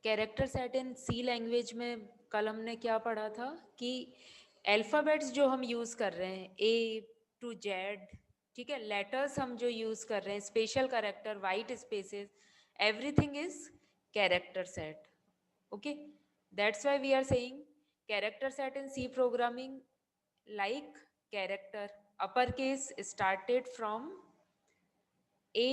Character set in C language में कल हमने क्या पढ़ा था कि अल्फ़ाबेट्स जो हम यूज़ कर रहे हैं ए टू जेड, ठीक है, लेटर्स हम जो यूज़ कर रहे हैं, special character, white spaces, everything is character set. Okay, that's why we are saying character set in C programming like character uppercase started from A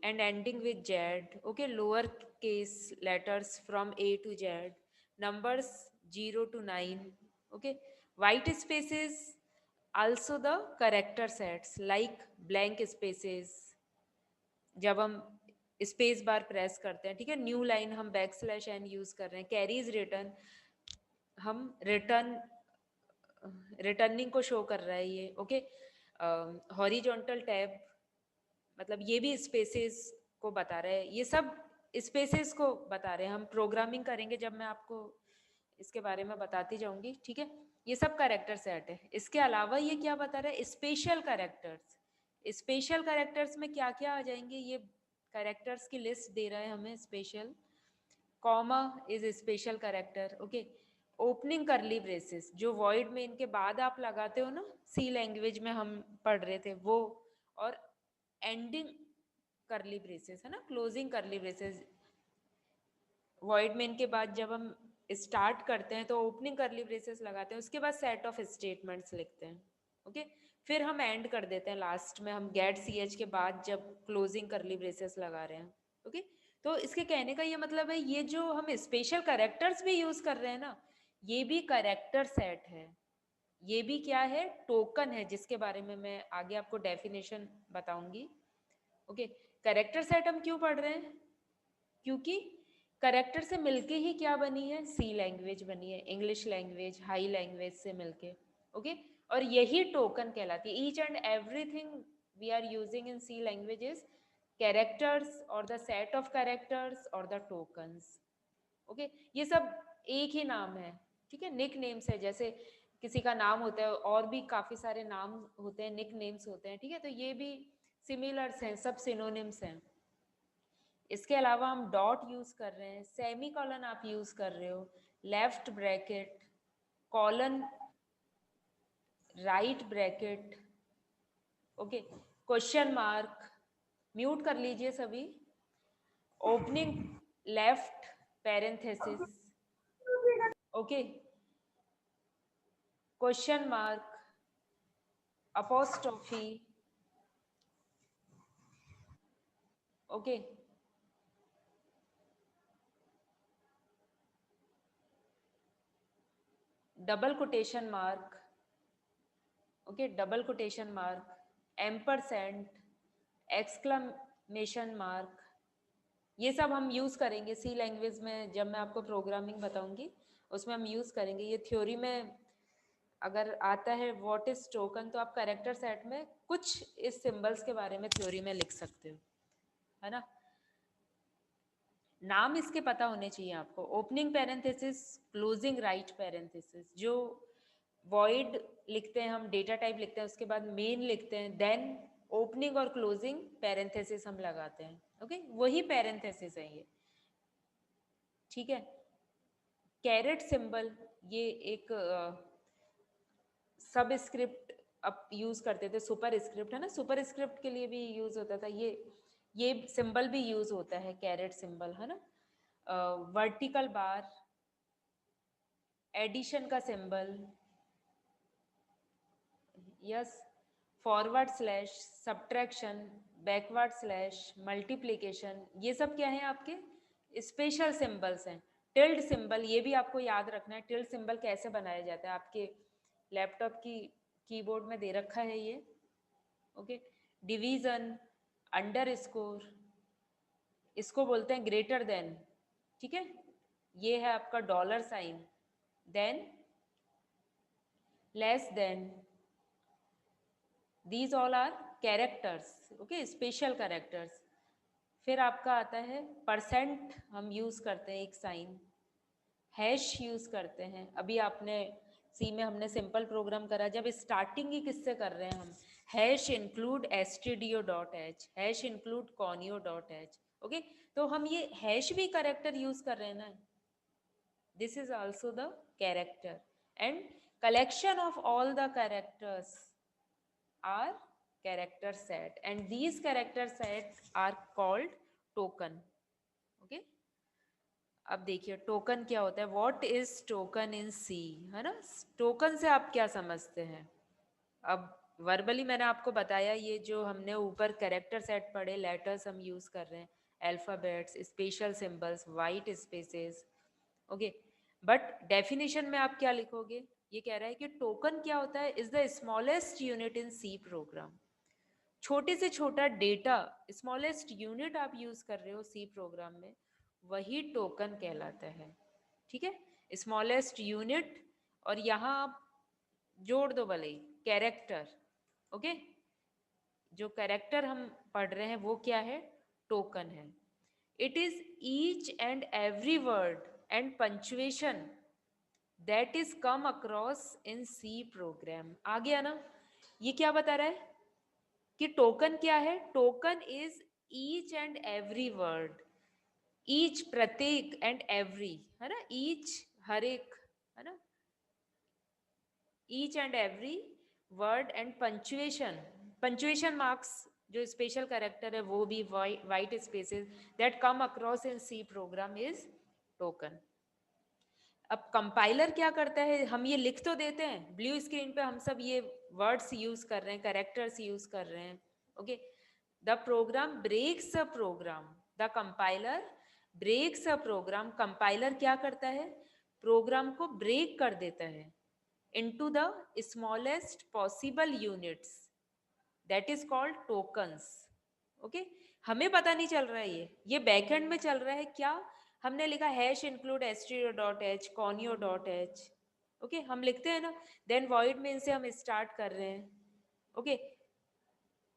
and ending with Z. Okay, lower case letters from A to Z. Numbers 0 to 9. Okay, white spaces also the character sets like blank spaces. जब हम space bar press करते हैं, ठीक है, new line हम back slash N use कर रहे हैं, कैरीज रिटर्न हम रिटर्न रिटर्निंग को शो कर रहा है ये. ओके, हॉरिजॉन्टल टैब मतलब ये भी स्पेसेस को बता रहे हैं, ये सब स्पेसेस को बता रहे हैं. हम प्रोग्रामिंग करेंगे जब मैं आपको इसके बारे में बताती जाऊंगी, ठीक है. ये सब कैरेक्टर सेट है. इसके अलावा ये क्या बता रहा है, स्पेशल कैरेक्टर्स. स्पेशल कैरेक्टर्स में क्या क्या आ जाएंगे, ये कैरेक्टर्स की लिस्ट दे रहा है हमें. Special comma is special character. Okay, opening करली ब्रेसेस जो वॉइड में इनके बाद आप लगाते हो ना, सी लैंग्वेज में हम पढ़ रहे थे वो. और एंडिंग करली ब्रेसेस है ना, क्लोजिंग करली ब्रेसेस वॉइड में इनके बाद जब हम स्टार्ट करते हैं तो ओपनिंग करली ब्रेसेस लगाते हैं, उसके बाद सेट ऑफ स्टेटमेंट्स लिखते हैं. ओके, फिर हम एंड कर देते हैं लास्ट में, हम गेट सी एच के बाद जब क्लोजिंग करली ब्रेसेस लगा रहे हैं. ओके, तो इसके कहने का ये मतलब है, ये जो हम स्पेशल कैरेक्टर्स भी यूज कर रहे हैं ना, ये भी कैरेक्टर सेट है. ये भी क्या है, टोकन है, जिसके बारे में मैं आगे आपको डेफिनेशन बताऊंगी. ओके, कैरेक्टर सेट हम क्यों पढ़ रहे हैं, क्योंकि कैरेक्टर से मिलके ही क्या बनी है, सी लैंग्वेज बनी है, इंग्लिश लैंग्वेज हाई लैंग्वेज से मिलके. ओके, और यही टोकन कहलाती है. Each and everything we are using in C languages characters और द सेट ऑफ कैरेक्टर्स और द टोकन्स. ओके, ये सब एक ही नाम है, ठीक है, निक नेम्स है. जैसे किसी का नाम होता है और भी काफी सारे नाम होते हैं, निक नेम्स होते हैं, ठीक है, तो ये भी सिमिलर्स हैं, सब सिनोनिम्स हैं. इसके अलावा हम डॉट यूज कर रहे हैं, सेमी कॉलन आप यूज कर रहे हो, left bracket, colon, right bracket. Okay, question mark, mute कर लीजिए सभी, opening left parenthesis. Okay, question mark, apostrophe. Okay, double quotation mark. Okay, double quotation mark, ampersand, exclamation mark. ये सब हम यूज़ करेंगे सी लैंग्वेज में, जब मैं आपको प्रोग्रामिंग बताऊंगी उसमें हम यूज़ करेंगे. ये थ्योरी में अगर आता है व्हाट इज टोकन, तो आप कैरेक्टर सेट में कुछ इस सिंबल्स के बारे में थ्योरी में लिख सकते हो, है ना. नाम इसके पता होने चाहिए आपको. Opening parenthesis, closing right parenthesis. जो वॉइड लिखते हैं हम, डेटा टाइप लिखते हैं, उसके बाद मेन लिखते हैं, देन ओपनिंग और क्लोजिंग पैरेंथेसिस हम लगाते हैं. ओके, वही पैरेंथेसिस है ये, ठीक है. कैरेट सिंबल, ये एक सब स्क्रिप्ट अब यूज करते थे, सुपर स्क्रिप्ट है ना, सुपर स्क्रिप्ट के लिए भी यूज होता था. ये सिंबल भी यूज होता है, कैरेट सिंबल, है ना. वर्टिकल बार, एडिशन का symbol, yes, forward slash, subtraction, backward slash, multiplication, ये सब क्या है आपके स्पेशल सिंबल्स हैं. टिल्ड सिंबल, ये भी आपको याद रखना है, टिल्ड सिंबल कैसे बनाया जाता है, आपके लैपटॉप की कीबोर्ड में दे रखा है ये. ओके, डिवीजन, अंडर स्कोर, इसको बोलते हैं ग्रेटर देन, ठीक है. ये है आपका dollar sign, then less than. These all are characters. Okay, special characters. फिर आपका आता है परसेंट, हम यूज करते हैं एक साइन. हैश यूज करते हैं. अभी आपने सी में हमने सिंपल प्रोग्राम करा, जब स्टार्टिंग ही किससे कर रहे हैं हम, hash include stdio dot H, hash include conio dot h. Okay, तो हम ये हैश भी कैरेक्टर यूज कर रहे हैं ना. This is also the character, and collection of all the characters are character set, and these character sets are called token. Okay, अब देखिए टोकन क्या होता है, व्हाट इज टोकन इन सी, है ना। टोकन से आप क्या समझते हैं? अब वर्बली मैंने आपको बताया, ये जो हमने ऊपर कैरेक्टर सेट पढ़े, लेटर्स हम यूज कर रहे हैं, alphabets, special symbols, white spaces. Okay, but definition में आप क्या लिखोगे? ये कह रहा है कि टोकन क्या होता है, is the smallest unit in C program. छोटे से छोटा डेटा, स्मॉलेस्ट यूनिट आप यूज कर रहे हो सी प्रोग्राम में, वही टोकन कहलाता है। ठीक है, स्मॉलेस्ट यूनिट, और यहाँ आप जोड़ दो भले ही कैरेक्टर। ओके, जो कैरेक्टर हम पढ़ रहे हैं वो क्या है? टोकन है। It is each and every word and punctuation that is come across in C program. आ गया ना? ये क्या बता रहा है कि टोकन क्या है? Token is each and every word, each प्रत्येक, एंड एवरी, है ना, ईच हर एक, है ना, each and every word and punctuation, punctuation marks जो स्पेशल कैरेक्टर है वो भी, white spaces that come across in C program is token. अब कंपाइलर क्या करता है, हम ये लिख तो देते हैं ब्लू स्क्रीन पे, हम सब ये वर्ड्स यूज कर रहे हैं, कैरेक्टर्स यूज कर रहे हैं। Okay, the program breaks a program, the compiler breaks a program. Compiler क्या करता है? प्रोग्राम को ब्रेक कर देता है into the smallest possible units, that is called tokens. Okay, हमें पता नहीं चल रहा है, ये बैकएंड में चल रहा है। क्या हमने लिखा? Hash include stdio dot h, conio dot h. Okay, हम लिखते हैं ना, देन वॉइड में इनसे हम स्टार्ट कर रहे हैं। ओके,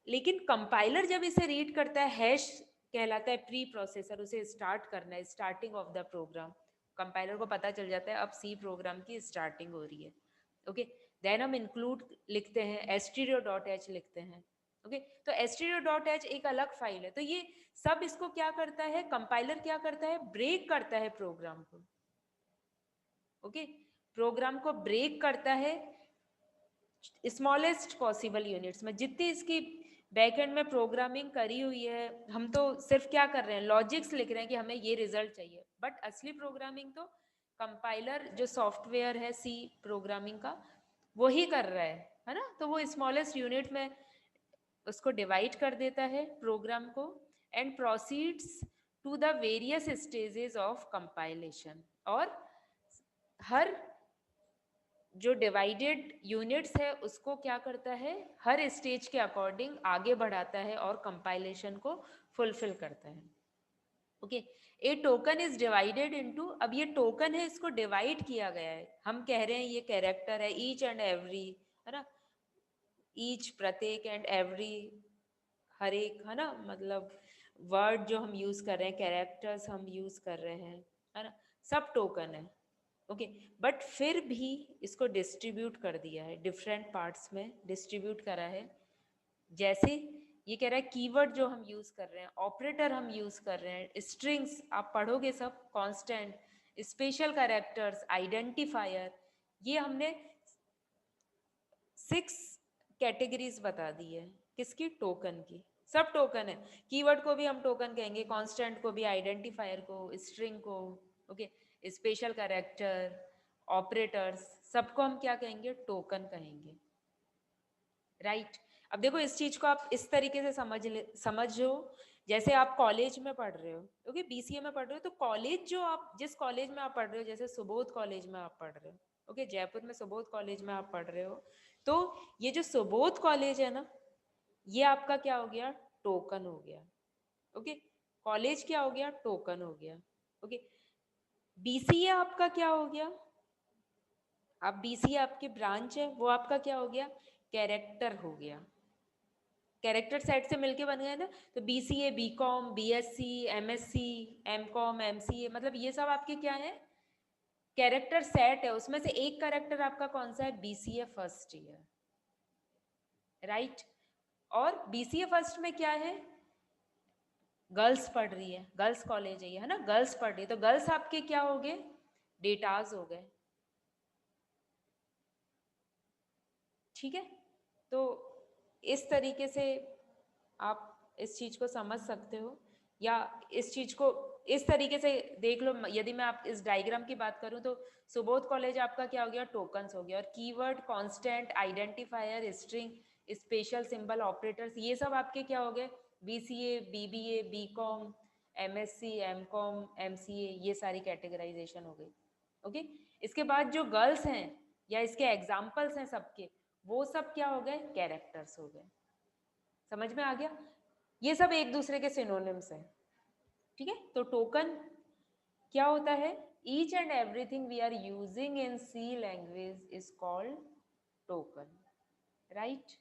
लेकिन कंपाइलर जब इसे रीड करता है, हैश कहलाता है प्री प्रोसेसर, उसे स्टार्ट करना है, starting of the program. Compiler को पता चल जाता है अब सी प्रोग्राम की स्टार्टिंग हो रही है। ओके, देन हम इंक्लूड लिखते हैं, एस्टीरियो डॉट एच लिखते हैं। ओके, तो एस्टीरियो डॉट एच एक अलग फाइल है। तो ये सब इसको क्या करता है, कंपाइलर क्या करता है? ब्रेक करता है प्रोग्राम को। ओके, प्रोग्राम को ब्रेक करता है स्मॉलेस्ट पॉसिबल यूनिट्स में। जितनी इसकी बैकएंड में प्रोग्रामिंग करी हुई है, हम तो सिर्फ क्या कर रहे हैं, लॉजिक्स लिख रहे हैं कि हमें ये रिजल्ट चाहिए, बट असली प्रोग्रामिंग तो कंपाइलर जो सॉफ्टवेयर है सी प्रोग्रामिंग का, वो ही कर रहा है ना। तो वो स्मॉलेस्ट यूनिट में उसको डिवाइड कर देता है प्रोग्राम को, and proceeds to the various stages of compilation. और हर जो डिवाइडेड यूनिट्स है उसको क्या करता है, हर स्टेज के अकॉर्डिंग आगे बढ़ाता है और कंपाइलेशन को फुलफिल करता है। Okay, A token is divided into, अब ये टोकन है, इसको डिवाइड किया गया है। हम कह रहे हैं ये कैरेक्टर है, ईच एंड एवरी, है ना, ईच प्रत्येक, एंड एवरी हर एक, है ना, मतलब वर्ड जो हम यूज कर रहे हैं, कैरेक्टर्स हम यूज कर रहे हैं, है ना, सब टोकन है। ओके, बट फिर भी इसको डिस्ट्रीब्यूट कर दिया है, डिफरेंट पार्ट्स में डिस्ट्रीब्यूट करा है। जैसे ये कह रहा है कीवर्ड जो हम यूज कर रहे हैं, ऑपरेटर हम यूज कर रहे हैं, स्ट्रिंग्स आप पढ़ोगे सब, कांस्टेंट, स्पेशल कैरेक्टर्स, आइडेंटिफायर, ये हमने 6 कैटेगरीज बता दी है। किसकी? टोकन की। सब टोकन है, कीवर्ड को भी हम टोकन कहेंगे, कांस्टेंट को भी, आइडेंटिफायर को, स्ट्रिंग को। ओके, स्पेशल कैरेक्टर, ऑपरेटर्स, सबको हम क्या कहेंगे? टोकन कहेंगे। राइट, अब देखो इस चीज को आप इस तरीके से समझो, जैसे आप कॉलेज में पढ़ रहे हो, ओके, बीसीए में पढ़ रहे हो, तो कॉलेज जो आप, जिस कॉलेज में आप पढ़ रहे हो, जैसे सुबोध कॉलेज में आप पढ़ रहे हो, ओके, जयपुर में सुबोध कॉलेज में आप पढ़ रहे हो, तो ये जो सुबोध कॉलेज है ना, ये आपका क्या हो गया? टोकन हो गया। ओके, कॉलेज क्या हो गया? टोकन हो गया। ओके, बीसीए आपका क्या हो गया? आप बीसीए आपकी ब्रांच है, वो आपका क्या हो गया? कैरेक्टर हो गया। कैरेक्टर सेट से मिलके बन गए ना, तो BCA, BCom, BSc, MSc, MCom, MCA, मतलब ये सब आपके क्या है? कैरेक्टर सेट है। उसमें से एक कैरेक्टर आपका कौन सा है? BCA first year, right. और बीसीए फर्स्ट में क्या है? गर्ल्स पढ़ रही है, गर्ल्स कॉलेज है ये, है ना, गर्ल्स पढ़ रही है, तो गर्ल्स आपके क्या हो गए? डेटाज हो गए। ठीक है, तो इस तरीके से आप इस चीज को समझ सकते हो, या इस चीज को इस तरीके से देख लो। यदि मैं आप इस डायग्राम की बात करूं तो सुबोध कॉलेज आपका क्या हो गया, टोकन्स हो गया, और keyword, constant, identifier, string, special symbol, operators, ये सब आपके क्या हो गए, BCA, BBA, BCom, MSc, MCom, MCA, ये सारी कैटेगराइजेशन हो गई। ओके, इसके बाद जो गर्ल्स हैं या इसके एग्जाम्पल्स हैं सबके, वो सब क्या हो गए, कैरेक्टर्स हो गए। समझ में आ गया, ये सब एक दूसरे के सिनोनिम्स हैं। ठीक है, तो टोकन क्या होता है, each and everything we are using in C language is called token, right.